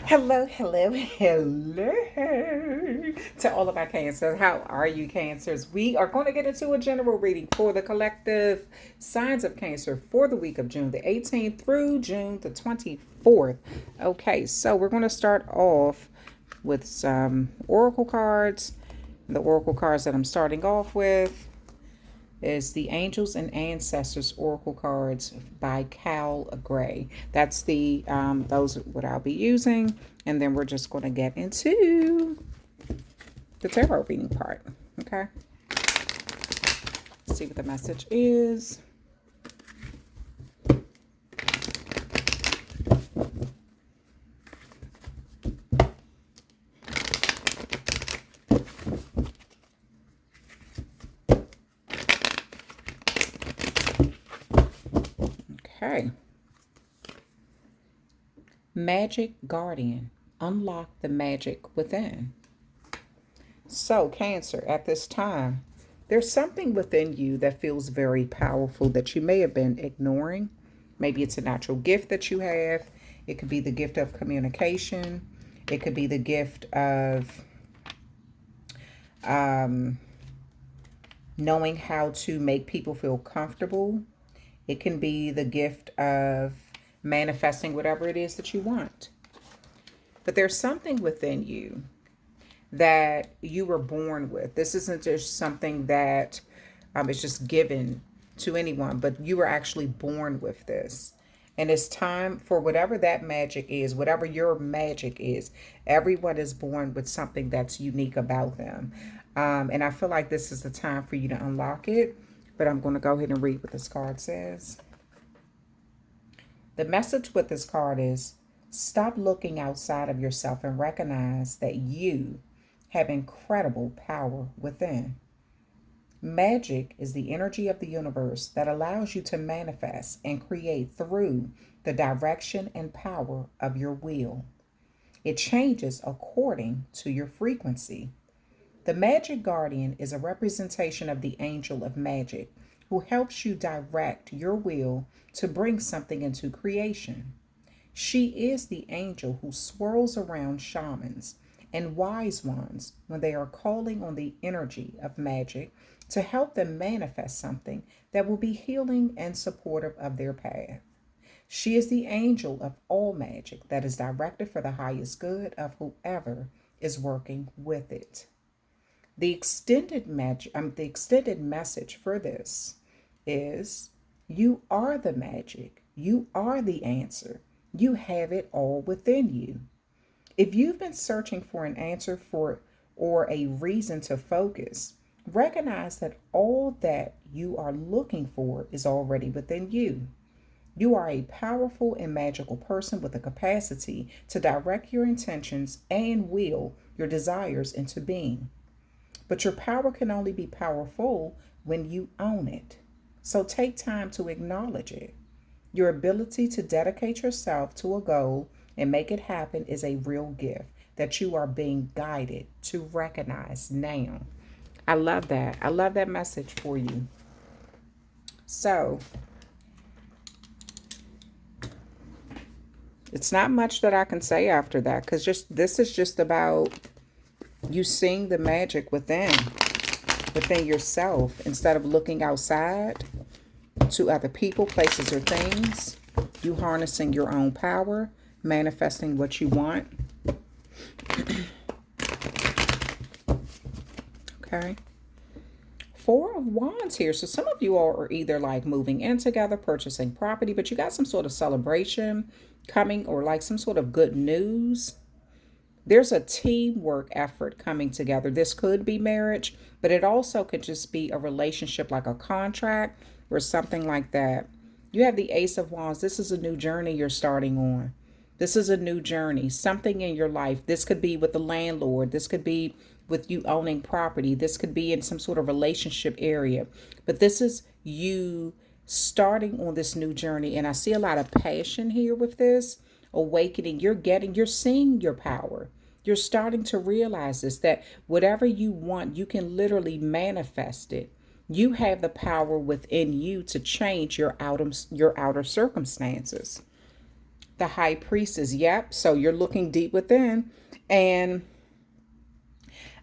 Hello, hello, hello to all of our Cancers. How are you, Cancers? We are going to get into a general reading for the collective signs of Cancer for the week of June the 18th through June the 24th. Okay, so we're going to start off with some oracle cards. The oracle cards that I'm starting off with is the Angels and Ancestors Oracle cards by Cal Gray. That's the those what I'll be using, and then we're just going to get into the tarot reading part. Okay, let's see what the message is. Okay. Magic Guardian. Unlock the magic within. So, Cancer, at this time, there's something within you that feels very powerful that you may have been ignoring. Maybe it's a natural gift that you have. It could be the gift of communication. It could be the gift of knowing how to make people feel comfortable. It can be the gift of manifesting whatever it is that you want. But there's something within you that you were born with. This isn't just something that is just given to anyone, but you were actually born with this. And it's time for whatever that magic is, whatever your magic is. Everyone is born with something that's unique about them. And I feel like this is the time for you to unlock it. But I'm going to go ahead and read what this card says. The message with this card is stop looking outside of yourself and recognize that you have incredible power within. Magic is the energy of the universe that allows you to manifest and create through the direction and power of your will. It changes according to your frequency. The Magic Guardian is a representation of the angel of magic who helps you direct your will to bring something into creation. She is the angel who swirls around shamans and wise ones when they are calling on the energy of magic to help them manifest something that will be healing and supportive of their path. She is the angel of all magic that is directed for the highest good of whoever is working with it. The extended message for this is you are the magic. You are the answer. You have it all within you. If you've been searching for an answer for or a reason to focus, recognize that all that you are looking for is already within you. You are a powerful and magical person with the capacity to direct your intentions and will your desires into being. But your power can only be powerful when you own it. So take time to acknowledge it. Your ability to dedicate yourself to a goal and make it happen is a real gift that you are being guided to recognize now. I love that. I love that message for you. So, it's not much that I can say after that because just this is just about you seeing the magic within yourself instead of looking outside to other people, places, or things. You harnessing your own power, manifesting what you want. Okay. Four of Wands here. So some of you all are either like moving in together, purchasing property, but you got some sort of celebration coming or like some sort of good news. There's a teamwork effort coming together. This could be marriage, but it also could just be a relationship like a contract or something like that. You have the Ace of Wands. This is a new journey you're starting on. This is a new journey, something in your life. This could be with the landlord. This could be with you owning property. This could be in some sort of relationship area. But this is you starting on this new journey. And I see a lot of passion here with this awakening. You're seeing your power. You're starting to realize this, that whatever you want, you can literally manifest it. You have the power within you to change your outer circumstances. The High Priestess. Yep. So you're looking deep within. And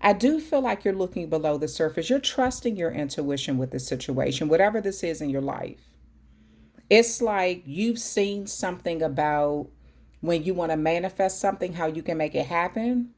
I do feel like you're looking below the surface. You're trusting your intuition with this situation, whatever this is in your life. It's like you've seen something about when you want to manifest something, how you can make it happen.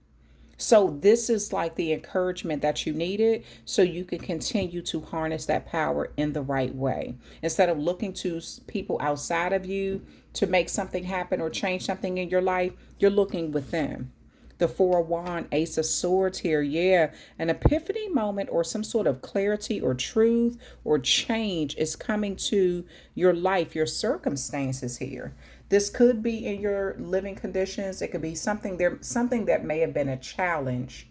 So this is like the encouragement that you needed so you can continue to harness that power in the right way. Instead of looking to people outside of you to make something happen or change something in your life, you're looking within. The Four of Wands, Ace of Swords here. Yeah, an epiphany moment or some sort of clarity or truth or change is coming to your life, your circumstances here. This could be in your living conditions. It could be something that may have been a challenge.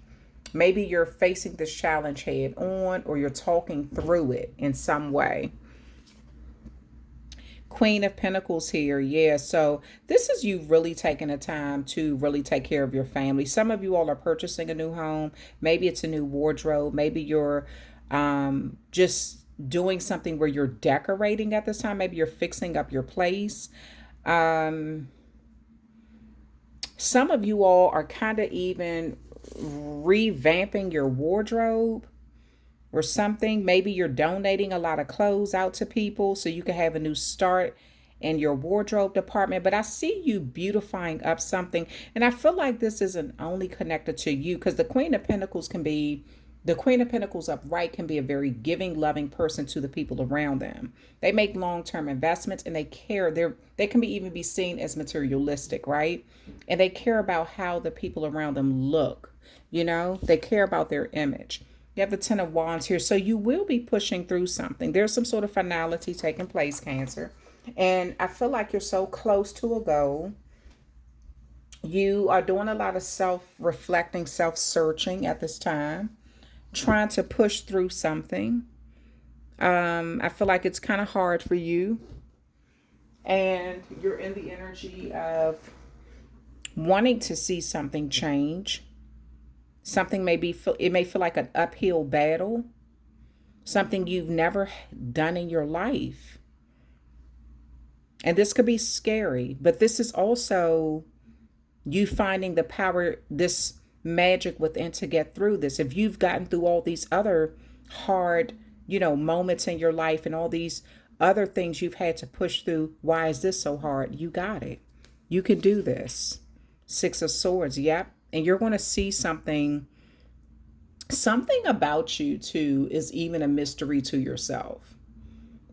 Maybe you're facing this challenge head on, or you're talking through it in some way. Queen of Pentacles here. Yeah, so this is you really taking the time to really take care of your family. Some of you all are purchasing a new home. Maybe it's a new wardrobe. Maybe you're just doing something where you're decorating at this time. Maybe you're fixing up your place. Some of you all are kind of even revamping your wardrobe or something. Maybe you're donating a lot of clothes out to people so you can have a new start in your wardrobe department. But I see you beautifying up something. And I feel like this isn't only connected to you, because the Queen of Pentacles upright can be a very giving, loving person to the people around them. They make long-term investments and they care. They can even be seen as materialistic, right? And they care about how the people around them look. They care about their image. You have the Ten of Wands here. So you will be pushing through something. There's some sort of finality taking place, Cancer. And I feel like you're so close to a goal. You are doing a lot of self-reflecting, self-searching at this time, trying to push through something. I feel like it's kind of hard for you. And you're in the energy of wanting to see something change. Something it may feel like an uphill battle, something you've never done in your life. And this could be scary, but this is also you finding the power, this magic within to get through this. If you've gotten through all these other hard, moments in your life and all these other things you've had to push through, why is this so hard? You got it. You can do this. Six of Swords. Yep. And you're going to see something about you too is even a mystery to yourself.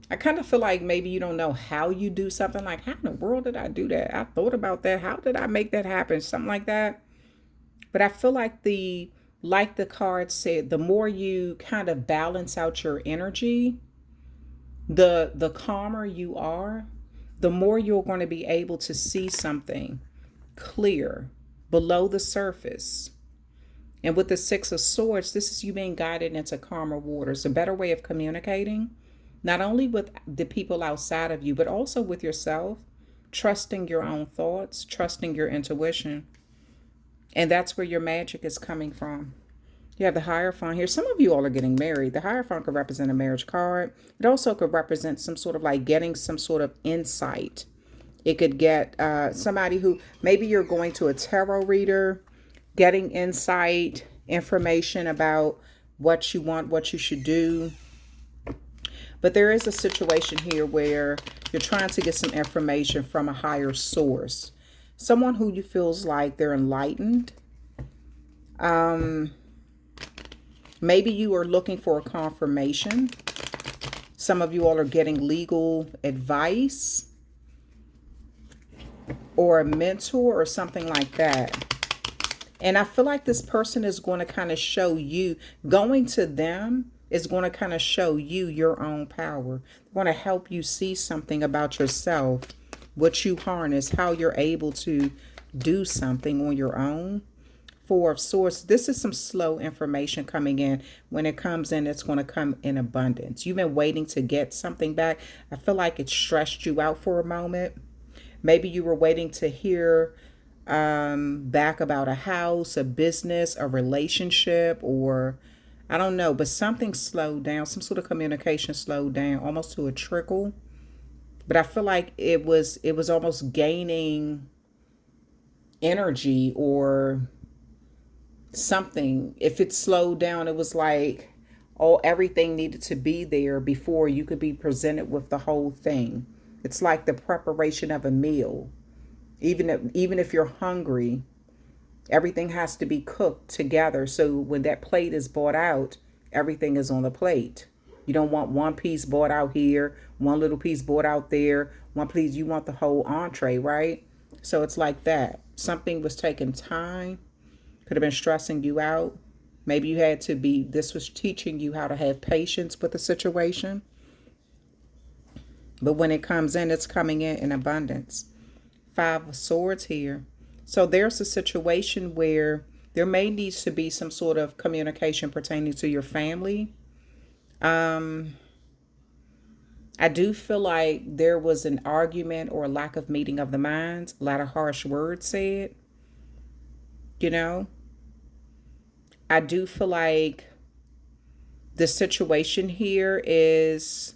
I kind of feel like maybe you don't know how you do something. Like, how in the world did I do that? I thought about that. How did I make that happen? Something like that. But I feel like the card said, the more you kind of balance out your energy, the calmer you are, the more you're going to be able to see something clear below the surface. And with the Six of Swords, this is you being guided into calmer waters, a better way of communicating, not only with the people outside of you, but also with yourself, trusting your own thoughts, trusting your intuition. And that's where your magic is coming from. You have the Hierophant here. Some of you all are getting married. The Hierophant could represent a marriage card. It also could represent some sort of like getting some sort of insight. It could get somebody who, maybe you're going to a tarot reader, getting insight, information about what you want, what you should do. But there is a situation here where you're trying to get some information from a higher source. Someone who you feels like they're enlightened. Maybe you are looking for a confirmation. Some of you all are getting legal advice or a mentor or something like that. And I feel like this person is going to kind of show you, going to them is going to kind of show you your own power. They're going to help you see something about yourself, what you harness, how you're able to do something on your own. Four of Swords. This is some slow information coming in. When it comes in, it's going to come in abundance. You've been waiting to get something back. I feel like it stressed you out for a moment. Maybe you were waiting to hear back about a house, a business, a relationship, or I don't know, but something slowed down. Some sort of communication slowed down, almost to a trickle. But I feel like it was almost gaining energy or something. If it slowed down, it was like everything needed to be there before you could be presented with the whole thing. It's like the preparation of a meal. Even if you're hungry, everything has to be cooked together. So when that plate is brought out, everything is on the plate. You don't want one piece brought out here, one little piece brought out there, one piece. You want the whole entree, right? So it's like that. Something was taking time, could have been stressing you out. Maybe you had to be, this was teaching you how to have patience with the situation. But when it comes in, it's coming in abundance. Five of Swords here. So there's a situation where there may needs to be some sort of communication pertaining to your family. I do feel like there was an argument or a lack of meeting of the minds, a lot of harsh words said, you know. I do feel like the situation here is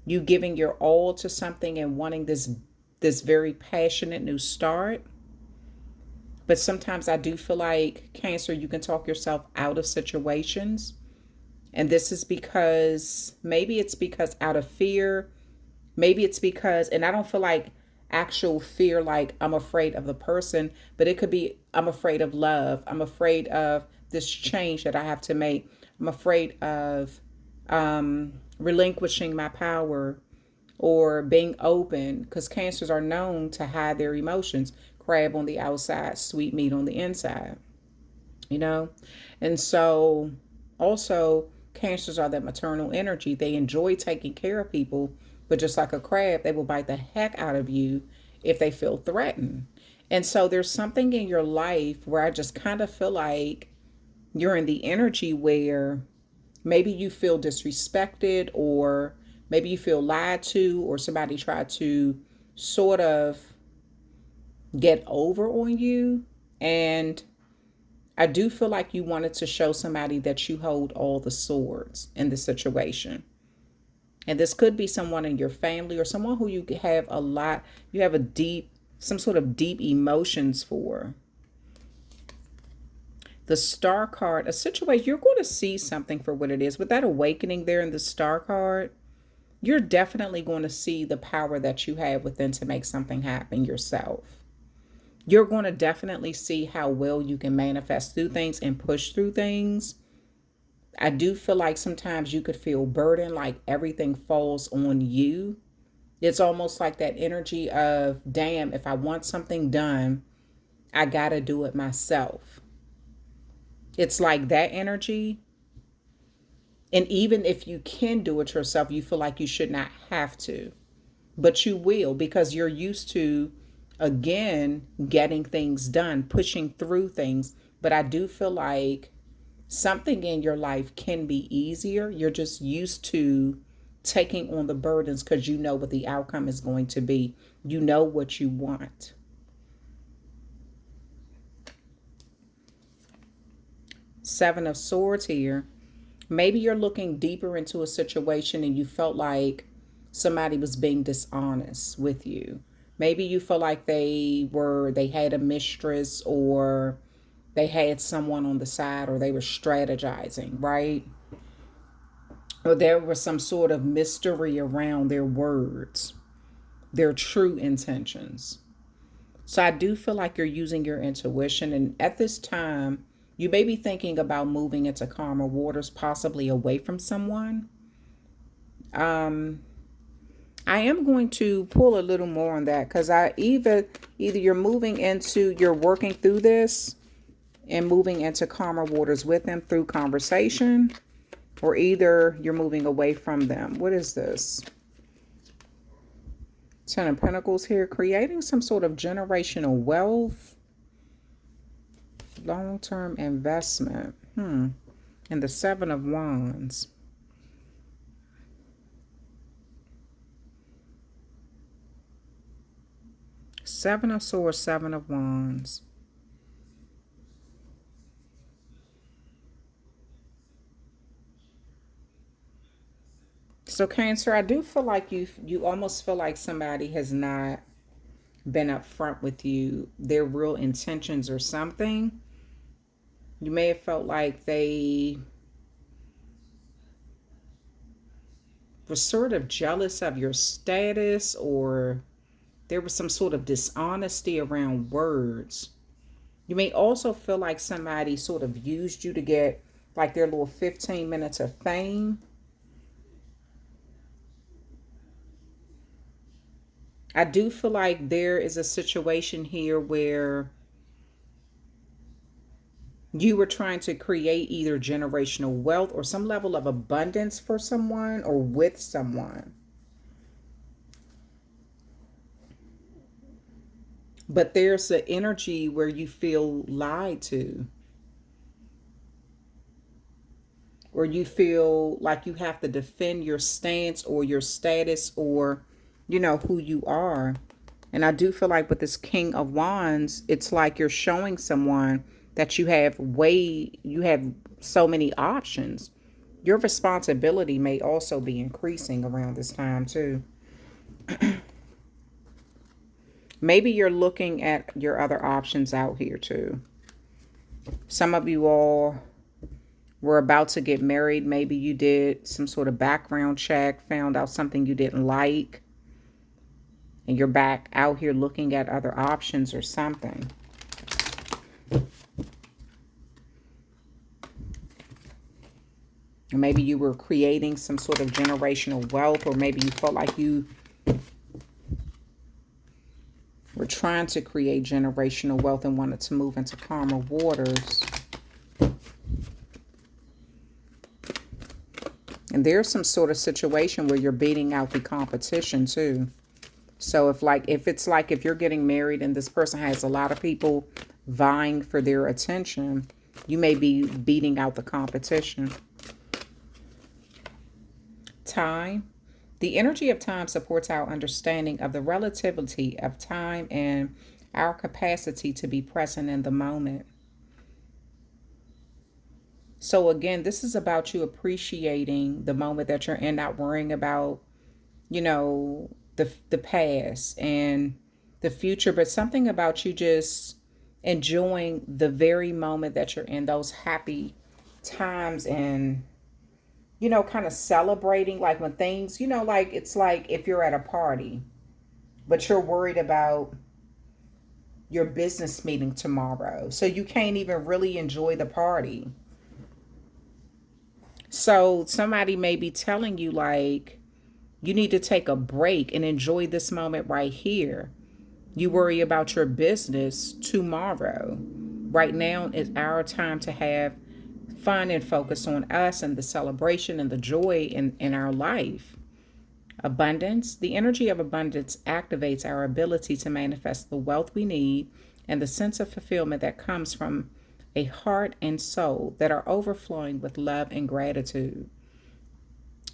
you giving your all to something and wanting this very passionate new start. But sometimes I do feel like, Cancer, you can talk yourself out of situations. And this is because maybe it's because out of fear. Maybe it's because, and I don't feel like actual fear, like I'm afraid of the person, but it could be I'm afraid of love. I'm afraid of this change that I have to make. I'm afraid of relinquishing my power or being open, because Cancers are known to hide their emotions. Crab on the outside, sweet meat on the inside, you know? And so also, Cancers are that maternal energy. They enjoy taking care of people, but just like a crab, they will bite the heck out of you if they feel threatened. And so there's something in your life where I just kind of feel like you're in the energy where maybe you feel disrespected, or maybe you feel lied to, or somebody tried to sort of get over on you. And I do feel like you wanted to show somebody that you hold all the swords in the situation. And this could be someone in your family or someone who you have a deep, some sort of deep emotions for. The Star card, a situation, you're going to see something for what it is. With that awakening there in the Star card, you're definitely going to see the power that you have within to make something happen yourself. You're going to definitely see how well you can manifest through things and push through things. I do feel like sometimes you could feel burdened, like everything falls on you. It's almost like that energy of, damn, if I want something done, I got to do it myself. It's like that energy. And even if you can do it yourself, you feel like you should not have to. But you will, because you're used to, again, getting things done, pushing through things. But I do feel like something in your life can be easier. You're just used to taking on the burdens because you know what the outcome is going to be. You know what you want. Seven of Swords here. Maybe you're looking deeper into a situation and you felt like somebody was being dishonest with you. Maybe you feel like they had a mistress, or they had someone on the side, or they were strategizing, right? Or there was some sort of mystery around their words, their true intentions. So I do feel like you're using your intuition. And at this time, you may be thinking about moving into calmer waters, possibly away from someone. I am going to pull a little more on that, because either you're working through this and moving into calmer waters with them through conversation, or either you're moving away from them. What is this? Ten of Pentacles here, creating some sort of generational wealth, long-term investment. And the Seven of Wands. Seven of Swords, Seven of Wands. So Cancer, I do feel like you almost feel like somebody has not been upfront with you, their real intentions or something. You may have felt like they were sort of jealous of your status, or there was some sort of dishonesty around words. You may also feel like somebody sort of used you to get like their little 15 minutes of fame. I do feel like there is a situation here where you were trying to create either generational wealth or some level of abundance for someone or with someone. But there's an energy where you feel lied to, or you feel like you have to defend your stance or your status or, who you are. And I do feel like with this King of Wands, it's like you're showing someone that you have so many options. Your responsibility may also be increasing around this time too. Maybe you're looking at your other options out here too. Some of you all were about to get married. Maybe you did some sort of background check, found out something you didn't like, and you're back out here looking at other options or something. Maybe you were creating some sort of generational wealth, or maybe you felt like you were trying to create generational wealth and wanted to move into calmer waters. And there's some sort of situation where you're beating out the competition too. So if you're getting married and this person has a lot of people vying for their attention, you may be beating out the competition. Time. The energy of time supports our understanding of the relativity of time and our capacity to be present in the moment. So again, this is about you appreciating the moment that you're in, not worrying about, the past and the future, but something about you just enjoying the very moment that you're in, those happy times, and kind of celebrating, like when things, like it's like if you're at a party, but you're worried about your business meeting tomorrow. So you can't even really enjoy the party. So somebody may be telling you, like, you need to take a break and enjoy this moment right here. You worry about your business tomorrow. Right now is our time to have fun and focus on us and the celebration and the joy in our life. Abundance. The energy of abundance activates our ability to manifest the wealth we need and the sense of fulfillment that comes from a heart and soul that are overflowing with love and gratitude.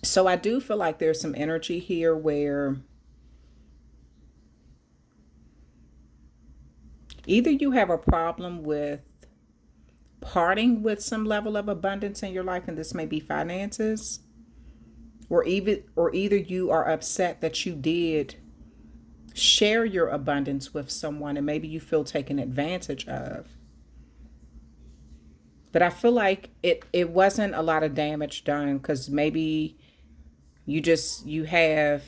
So I do feel like there's some energy here where either you have a problem with parting with some level of abundance in your life, and this may be finances, or either you are upset that you did share your abundance with someone and maybe you feel taken advantage of. But I feel like it wasn't a lot of damage done, because maybe you have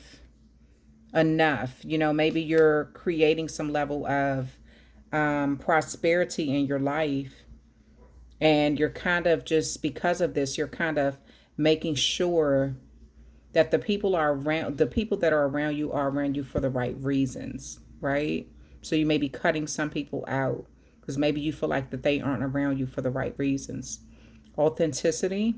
enough. Maybe you're creating some level of prosperity in your life, and you're kind of, just because of this, you're kind of making sure that the people that are around you for the right reasons, right? So you may be cutting some people out because maybe you feel like that they aren't around you for the right reasons. Authenticity.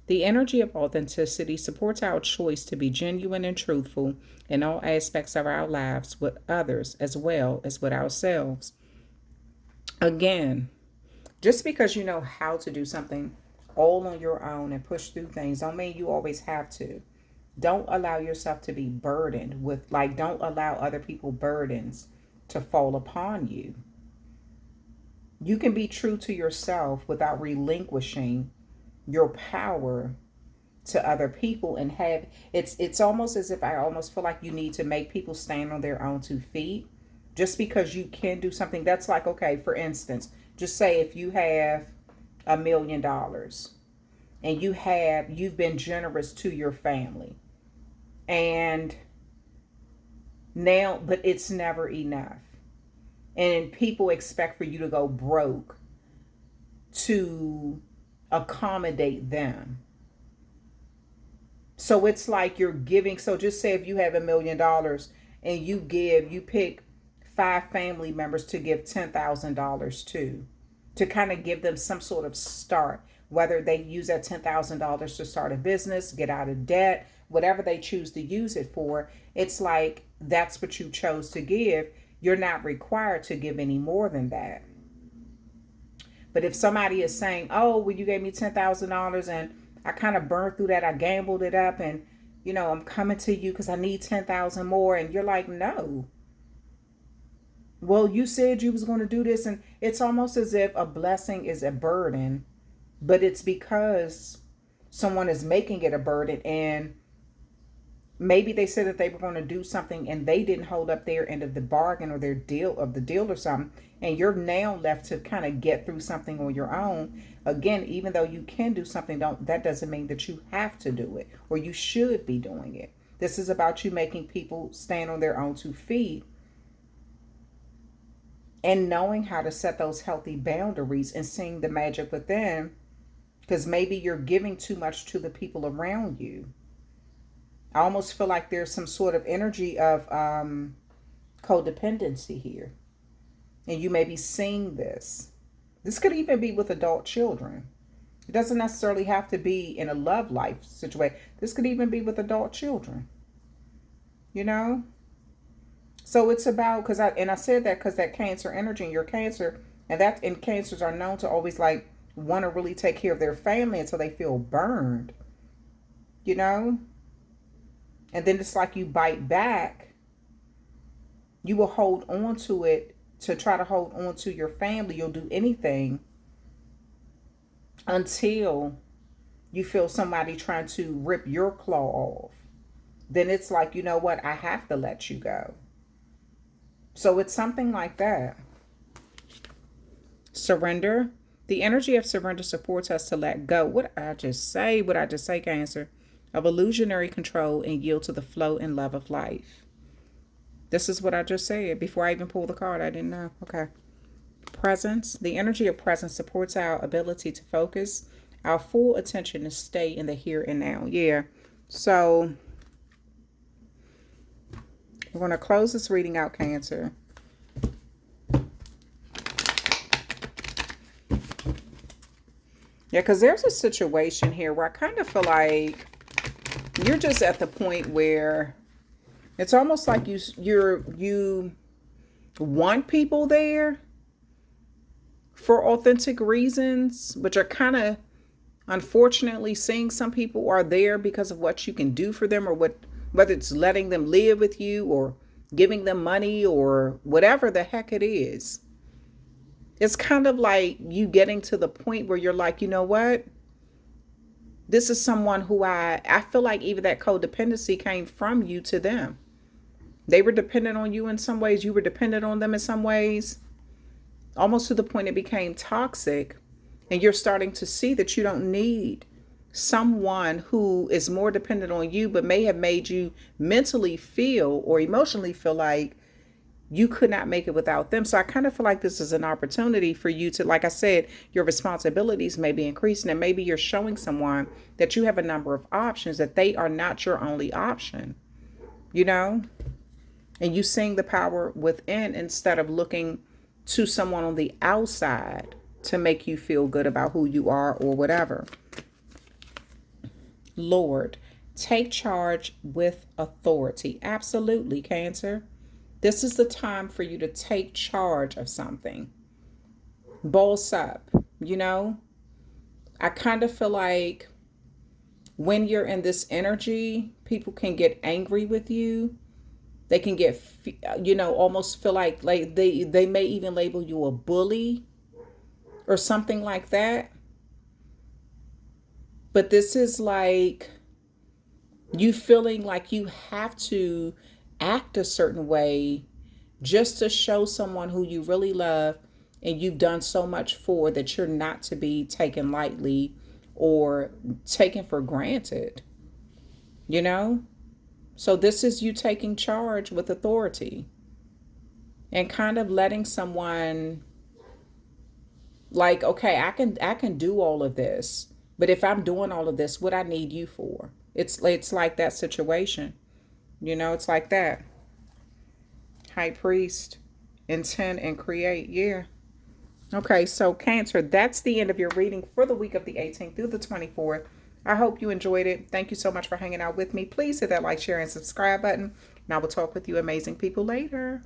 The energy of authenticity supports our choice to be genuine and truthful in all aspects of our lives with others as well as with ourselves. Again, just because you know how to do something all on your own and push through things don't mean you always have to. Don't allow yourself to be burdened with, like, don't allow other people's burdens to fall upon you. You can be true to yourself without relinquishing your power to other people and have it's almost as if I almost feel like you need to make people stand on their own 2 feet. Just because you can do something, that's like, okay, for instance, just say if you have $1 million and you've been generous to your family, and now, but it's never enough, and people expect for you to go broke to accommodate them. So it's like you're giving. So just say if you have $1 million and you pick 5 family members to give $10,000 to kind of give them some sort of start, whether they use that $10,000 to start a business, get out of debt, whatever they choose to use it for. It's like that's what you chose to give. You're not required to give any more than that. But if somebody is saying, oh, well, you gave me $10,000 and I kind of burned through that, I gambled it up, and I'm coming to you because I need 10,000 more, and you're like, no. Well, you said you was going to do this, and it's almost as if a blessing is a burden, but it's because someone is making it a burden, and maybe they said that they were going to do something and they didn't hold up their end of the bargain or their deal of the deal or something, and you're now left to kind of get through something on your own. Again, even though you can do something, that doesn't mean that you have to do it or you should be doing it. This is about you making people stand on their own 2 feet and knowing how to set those healthy boundaries and seeing the magic within, because maybe you're giving too much to the people around you. I almost feel like there's some sort of energy of codependency here. And you may be seeing this. This could even be with adult children. It doesn't necessarily have to be in a love life situation. This could even be with adult children. So it's about, I said that because that Cancer energy in your Cancer, and Cancers are known to always like want to really take care of their family until they feel burned. And then it's like you bite back. You will hold on to it to try to hold on to your family. You'll do anything until you feel somebody trying to rip your claw off. Then it's like, you know what? I have to let you go. So it's something like that. Surrender. The energy of surrender supports us to let go. What I just say, Cancer, of illusionary control and yield to the flow and love of life. This is what I just said. Before I even pulled the card, I didn't know. Okay. Presence. The energy of presence supports our ability to focus our full attention to stay in the here and now. Yeah. So we're going to close this reading out, Cancer. Yeah, because there's a situation here where I kind of feel like you're just at the point where it's almost like you want people there for authentic reasons, but you're kind of unfortunately seeing some people are there because of what you can do for them, or whether it's letting them live with you or giving them money or whatever the heck it is. It's kind of like you getting to the point where you're like, you know what? This is someone who I feel like even that codependency came from you to them. They were dependent on you in some ways. You were dependent on them in some ways, almost to the point it became toxic. And you're starting to see that you don't need someone who is more dependent on you, but may have made you mentally feel or emotionally feel like you could not make it without them. So I kind of feel like this is an opportunity for you to, like I said, your responsibilities may be increasing, and maybe you're showing someone that you have a number of options, that they are not your only option, and you seeing the power within instead of looking to someone on the outside to make you feel good about who you are or whatever. Lord, take charge with authority. Absolutely, Cancer. This is the time for you to take charge of something. Boss up, I kind of feel like when you're in this energy, people can get angry with you. They can get, almost feel like they may even label you a bully or something like that. But this is like you feeling like you have to act a certain way just to show someone who you really love and you've done so much for, that you're not to be taken lightly or taken for granted, you know? So this is you taking charge with authority and kind of letting someone, like, okay, I can do all of this, but if I'm doing all of this, what I need you for? It's like that situation. It's like that. High priest, intend and create. Yeah. Okay, so Cancer, that's the end of your reading for the week of the 18th through the 24th. I hope you enjoyed it. Thank you so much for hanging out with me. Please hit that like, share, and subscribe button. And I will talk with you amazing people later.